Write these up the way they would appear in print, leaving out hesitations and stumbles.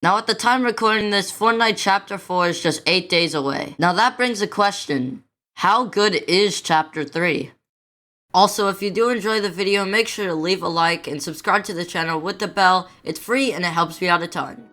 Now at the time recording this, Fortnite Chapter 4 is just 8 days away. Now that brings a question. How good is Chapter 3? Also, if you do enjoy the video, make sure to leave a like and subscribe to the channel with the bell. It's free and it helps me out a ton.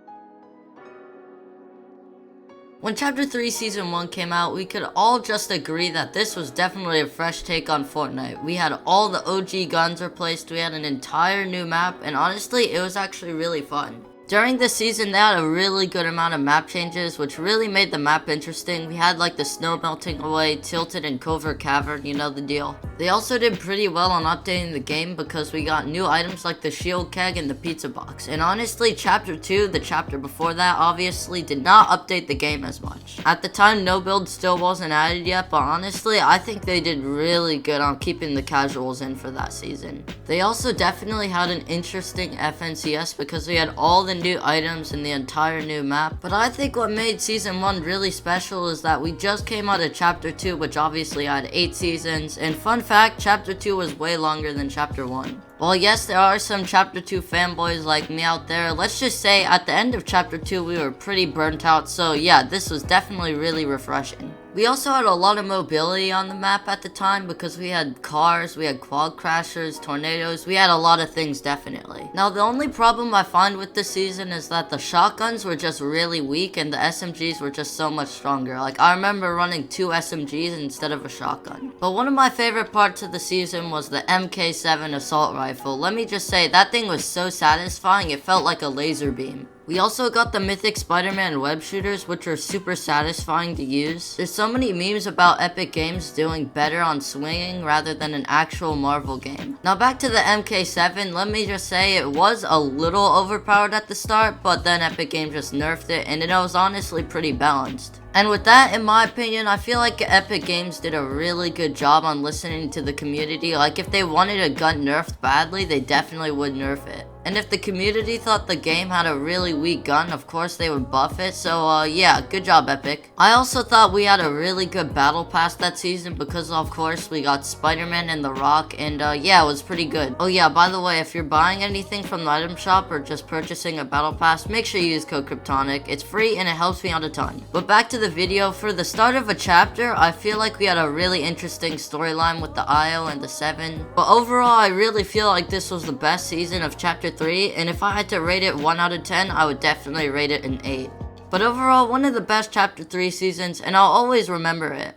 When Chapter 3 Season 1 came out, we could all just agree that this was definitely a fresh take on Fortnite. We had all the OG guns replaced, we had an entire new map, and honestly, it was actually really fun. During this season, they had a really good amount of map changes, which really made the map interesting. We had like the snow melting away, Tilted and Covert Cavern, you know the deal. They also did pretty well on updating the game because we got new items like the shield keg and the pizza box. And honestly, Chapter 2, the chapter before that, obviously did not update the game as much. At the time, no build still wasn't added yet, but honestly, I think they did really good on keeping the casuals in for that season. They also definitely had an interesting FNCS because we had all the new items and the entire new map. But I think what made Season 1 really special is that we just came out of Chapter 2, which obviously had 8 seasons, and fun fact, Chapter 2 was way longer than Chapter 1. While yes, there are some Chapter 2 fanboys like me out there, let's just say at the end of Chapter 2 we were pretty burnt out, so yeah, this was definitely really refreshing. We also had a lot of mobility on the map at the time because we had cars, we had quad crashers, tornadoes, we had a lot of things definitely. Now the only problem I find with this season is that the shotguns were just really weak and the SMGs were just so much stronger. Like I remember running 2 SMGs instead of a shotgun. But one of my favorite parts of the season was the MK7 assault rifle. Let me just say, that thing was so satisfying, it felt like a laser beam. We also got the mythic Spider-Man web shooters, which are super satisfying to use. There's so many memes about Epic Games doing better on swinging rather than an actual Marvel game. Now back to the MK7, let me just say it was a little overpowered at the start, but then Epic Games just nerfed it and it was honestly pretty balanced. And with that, in my opinion, I feel like Epic Games did a really good job on listening to the community. Like if they wanted a gun nerfed badly, they definitely would nerf it. And if the community thought the game had a really weak gun, of course they would buff it, so yeah, good job Epic. I also thought we had a really good battle pass that season because of course we got Spider-Man and The Rock, and yeah, it was pretty good. Oh yeah, by the way, if you're buying anything from the item shop or just purchasing a battle pass, make sure you use code Kryptonic. It's free and it helps me out a ton. But back to the video, for the start of a chapter, I feel like we had a really interesting storyline with the IO and the 7. But overall, I really feel like this was the best season of Chapter 3, and if I had to rate it 1 out of 10, I would definitely rate it an 8. But overall, one of the best Chapter 3 seasons, and I'll always remember it.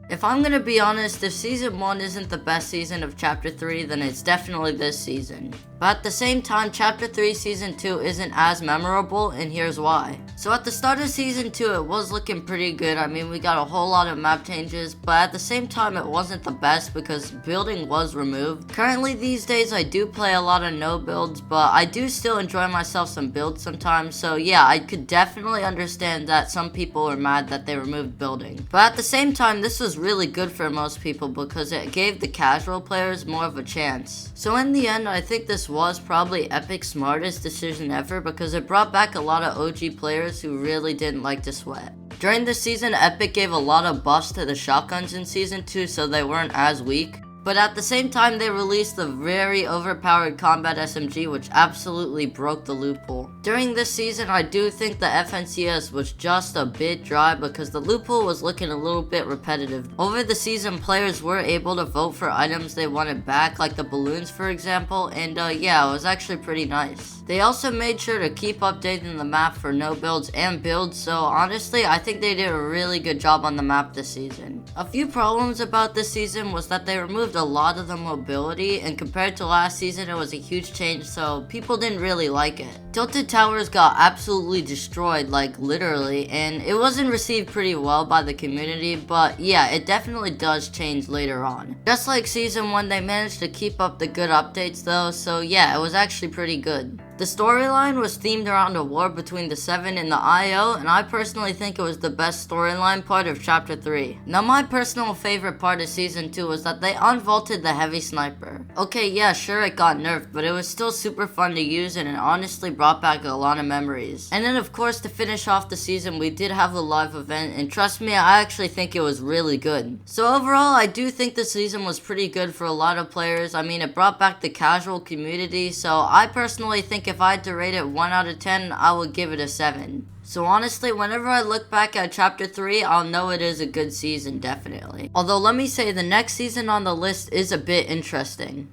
If I'm gonna be honest, if Season 1 isn't the best season of Chapter 3, then it's definitely this season. But at the same time, Chapter 3 Season 2 isn't as memorable, and here's why. So at the start of Season 2, it was looking pretty good. I mean, we got a whole lot of map changes, but at the same time, it wasn't the best because building was removed. Currently these days, I do play a lot of no builds, but I do still enjoy myself some builds sometimes, so yeah, I could definitely understand that some people are mad that they removed building. But at the same time, this was really good for most people because it gave the casual players more of a chance. So in the end, I think this was probably Epic's smartest decision ever because it brought back a lot of OG players who really didn't like to sweat. During this season, Epic gave a lot of buffs to the shotguns in Season 2 so they weren't as weak. But at the same time, they released the very overpowered combat SMG, which absolutely broke the loophole. During this season, I do think the FNCS was just a bit dry because the loophole was looking a little bit repetitive. Over the season, players were able to vote for items they wanted back, like the balloons for example, and yeah, it was actually pretty nice. They also made sure to keep updating the map for no builds and builds, so honestly, I think they did a really good job on the map this season. A few problems about this season was that they removed a lot of the mobility, and compared to last season it was a huge change, so people didn't really like it. Tilted Towers got absolutely destroyed, like literally, and it wasn't received pretty well by the community, but yeah, it definitely does change later on. Just like Season 1, they managed to keep up the good updates though, so yeah, it was actually pretty good. The storyline was themed around a war between the 7 and the IO, and I personally think it was the best storyline part of Chapter 3. Now my personal favorite part of Season 2 was that they unvaulted the heavy sniper. Okay, yeah, sure it got nerfed, but it was still super fun to use and it honestly brought back a lot of memories. And then of course to finish off the season we did have the live event, and trust me, I actually think it was really good. So overall, I do think the season was pretty good for a lot of players. I mean, it brought back the casual community, so I personally think if I had to rate it 1 out of 10, I would give it a 7. So honestly, whenever I look back at Chapter 3, I'll know it is a good season, definitely. Although let me say, the next season on the list is a bit interesting.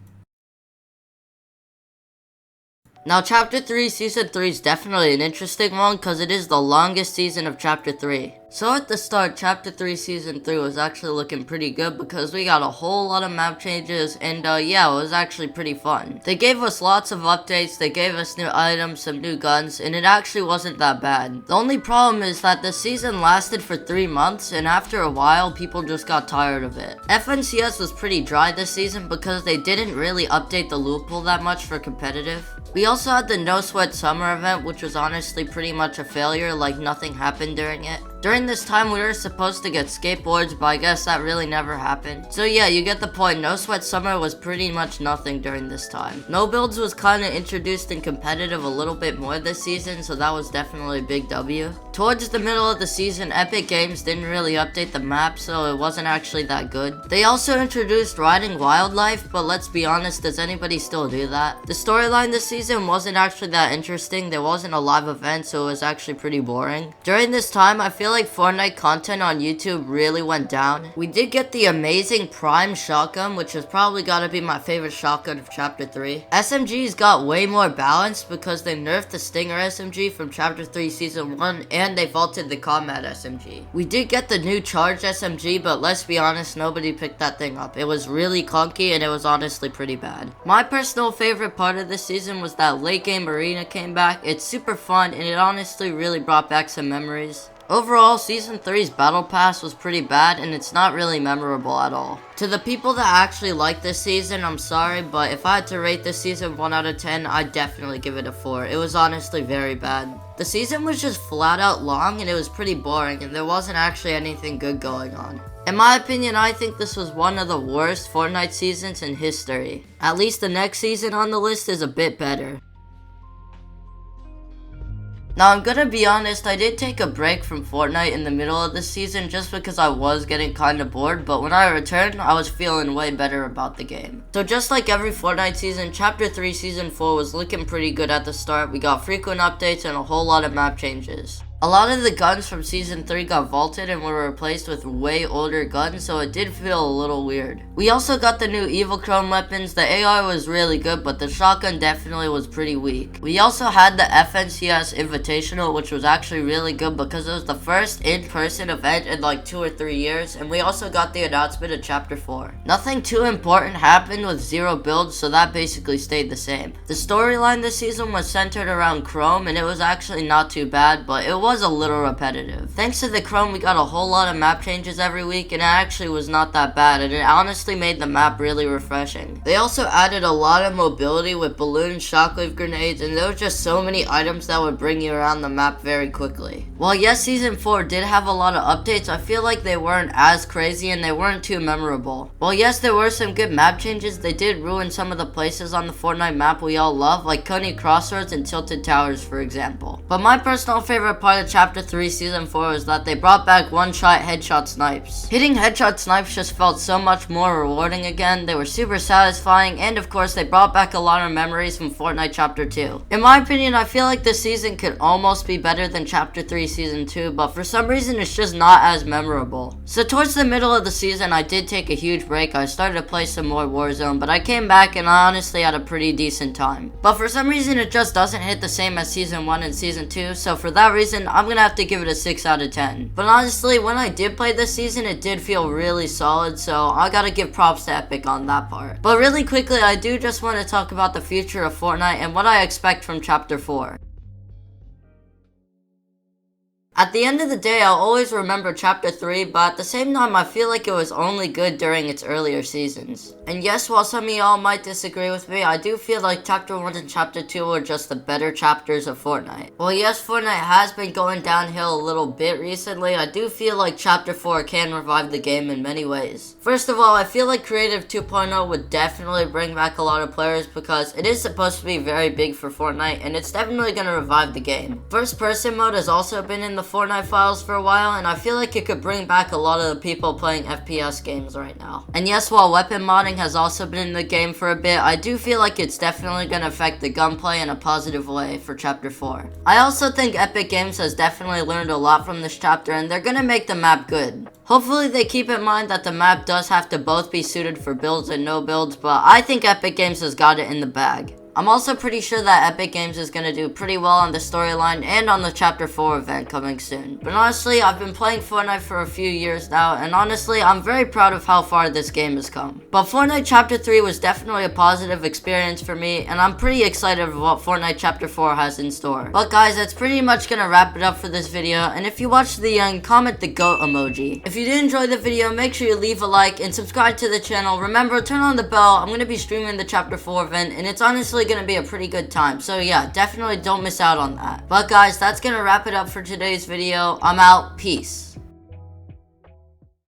Now, Chapter 3, Season 3 is definitely an interesting one because it is the longest season of Chapter 3. So at the start, Chapter 3 Season 3 was actually looking pretty good because we got a whole lot of map changes and yeah, it was actually pretty fun. They gave us lots of updates, they gave us new items, some new guns, and it actually wasn't that bad. The only problem is that the season lasted for 3 months and after a while, people just got tired of it. FNCS was pretty dry this season because they didn't really update the loot pool that much for competitive. We also had the No Sweat Summer event, which was honestly pretty much a failure, like nothing happened during it. During this time, we were supposed to get skateboards, but I guess that really never happened. So yeah, you get the point. No Sweat Summer was pretty much nothing during this time. No Builds was kinda introduced in competitive a little bit more this season, so that was definitely a big W. Towards the middle of the season, Epic Games didn't really update the map, so it wasn't actually that good. They also introduced Riding Wildlife, but let's be honest, does anybody still do that? The storyline this season wasn't actually that interesting. There wasn't a live event, so it was actually pretty boring. During this time, I feel like Fortnite content on YouTube really went down. We did get the amazing Prime shotgun, which has probably gotta be my favorite shotgun of Chapter 3. SMGs got way more balanced because they nerfed the Stinger SMG from Chapter 3 Season 1 and they vaulted the Combat SMG. We did get the new Charged SMG, but let's be honest, nobody picked that thing up. It was really clunky and it was honestly pretty bad. My personal favorite part of this season was that late game arena came back. It's super fun and it honestly really brought back some memories. Overall, Season 3's Battle Pass was pretty bad and it's not really memorable at all. To the people that actually like this season, I'm sorry, but if I had to rate this season 1 out of 10, I'd definitely give it a 4. It was honestly very bad. The season was just flat out long and it was pretty boring and there wasn't actually anything good going on. In my opinion, I think this was one of the worst Fortnite seasons in history. At least the next season on the list is a bit better. Now, I'm gonna be honest, I did take a break from Fortnite in the middle of the season just because I was getting kinda bored, but when I returned, I was feeling way better about the game. So just like every Fortnite season, Chapter 3 Season 4 was looking pretty good at the start. We got frequent updates and a whole lot of map changes. A lot of the guns from Season 3 got vaulted and were replaced with way older guns, so it did feel a little weird. We also got the new Evil Chrome weapons. The AI was really good, but the shotgun definitely was pretty weak. We also had the FNCS Invitational, which was actually really good because it was the first in-person event in like 2 or 3 years, and we also got the announcement of Chapter 4. Nothing too important happened with 0 builds, so that basically stayed the same. The storyline this season was centered around Chrome, and it was actually not too bad, but it was a little repetitive. Thanks to the Chrome, we got a whole lot of map changes every week, and it actually was not that bad, and it honestly made the map really refreshing. They also added a lot of mobility with balloons, shockwave grenades, and there were just so many items that would bring you around the map very quickly. While yes, Season 4 did have a lot of updates, I feel like they weren't as crazy and they weren't too memorable. While yes, there were some good map changes, they did ruin some of the places on the Fortnite map we all love, like Coney Crossroads and Tilted Towers, for example. But my personal favorite part of Chapter 3 Season 4 is that they brought back one-shot headshot snipes. Hitting headshot snipes just felt so much more rewarding again. They were super satisfying, and of course they brought back a lot of memories from Fortnite Chapter 2. In my opinion, I feel like this season could almost be better than Chapter 3 Season 2, but for some reason it's just not as memorable. So towards the middle of the season, I did take a huge break. I started to play some more Warzone, but I came back and I honestly had a pretty decent time. But for some reason it just doesn't hit the same as Season 1 and Season 2, so for that reason, I'm gonna have to give it a 6 out of 10. But honestly, when I did play this season, it did feel really solid, so I gotta give props to Epic on that part. But really quickly, I do just want to talk about the future of Fortnite and what I expect from Chapter 4. At the end of the day, I'll always remember Chapter 3, but at the same time, I feel like it was only good during its earlier seasons. And yes, while some of y'all might disagree with me, I do feel like Chapter 1 and Chapter 2 were just the better chapters of Fortnite. Well, yes, Fortnite has been going downhill a little bit recently, I do feel like Chapter 4 can revive the game in many ways. First of all, I feel like Creative 2.0 would definitely bring back a lot of players because it is supposed to be very big for Fortnite, and it's definitely going to revive the game. First person mode has also been in the Fortnite files for a while, and I feel like it could bring back a lot of the people playing FPS games right now. And yes, while weapon modding has also been in the game for a bit, I do feel like it's definitely going to affect the gunplay in a positive way for Chapter 4. I also think Epic Games has definitely learned a lot from this chapter, and they're going to make the map good. Hopefully they keep in mind that the map does have to both be suited for builds and no builds, but I think Epic Games has got it in the bag. I'm also pretty sure that Epic Games is going to do pretty well on the storyline and on the Chapter 4 event coming soon. But honestly, I've been playing Fortnite for a few years now, and honestly, I'm very proud of how far this game has come. But Fortnite Chapter 3 was definitely a positive experience for me, and I'm pretty excited for what Fortnite Chapter 4 has in store. But guys, that's pretty much going to wrap it up for this video, and if you watched to the end, comment the GOAT emoji. If you did enjoy the video, make sure you leave a like and subscribe to the channel. Remember, turn on the bell. I'm going to be streaming the Chapter 4 event, and it's honestly going to be a pretty good time. So yeah, definitely don't miss out on that. But guys, that's gonna wrap it up for today's video. I'm out. Peace.